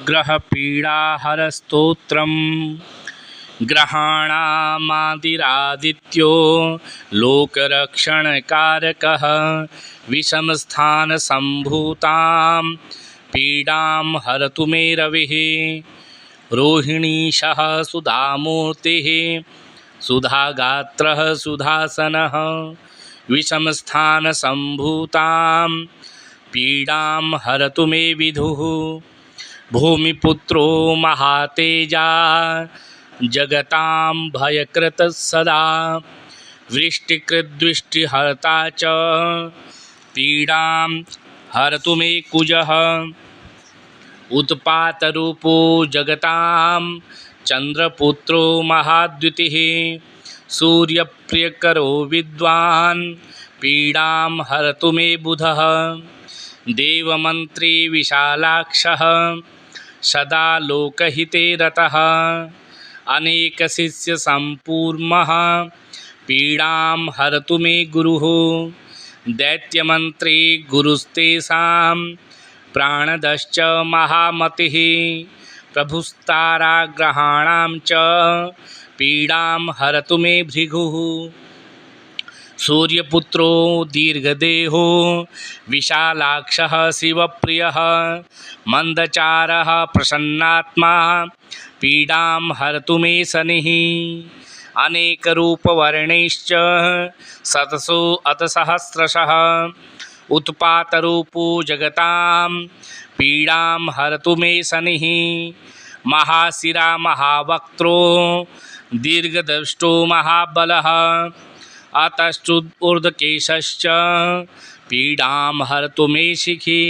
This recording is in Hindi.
ग्रहपीडाहरस्तोत्रं ग्रहाणामादिरादित्यो लोकरक्षणकारकः विषमस्थानसम्भूतां पीडां हरतु मे रविः। रोहिणीशः सुधामूर्तिः सुधागात्रः सुधासनः विषमस्थानसम्भूतां पीडां हरतु मे विदुः। भूमिपुत्रो महातेजा जगतां भयकृतः सदा वृष्टिकृद्वृष्टिहर्ता च पीडां हरतु मे कुजः। उत्पातरूपो जगतां चन्द्रपुत्रो महाद्युतिः सूर्यप्रियकरो विद्वान् पीडां हरतु मे बुधः। देवमन्त्री विशालाक्षः सदा लोकहिते रतः अनेकशिष्यसम्पूर्णः पीडां हरतु मे गुरुः। दैत्यमन्त्री गुरुस्तेषां प्राणदश्च महामतिः प्रभुस्ताराग्रहाणां च पीडां हरतु मे भृगुः। सूर्यपुत्रो दीर्घदेहो विशालाक्षः शिवप्रियः मन्दचारः प्रसन्नात्मा पीडां हरतु मे शनिः। अनेकरूपवर्णैश्च शतसो अतसहस्रशः उत्पातरूपो जगतां पीडां हरतु मे शनिः। महाशिरा महावक्त्रो दीर्घदृष्टो महाबलः अतश्चूर्ध्वकेशश्च पीडां हरतु मे शिखी।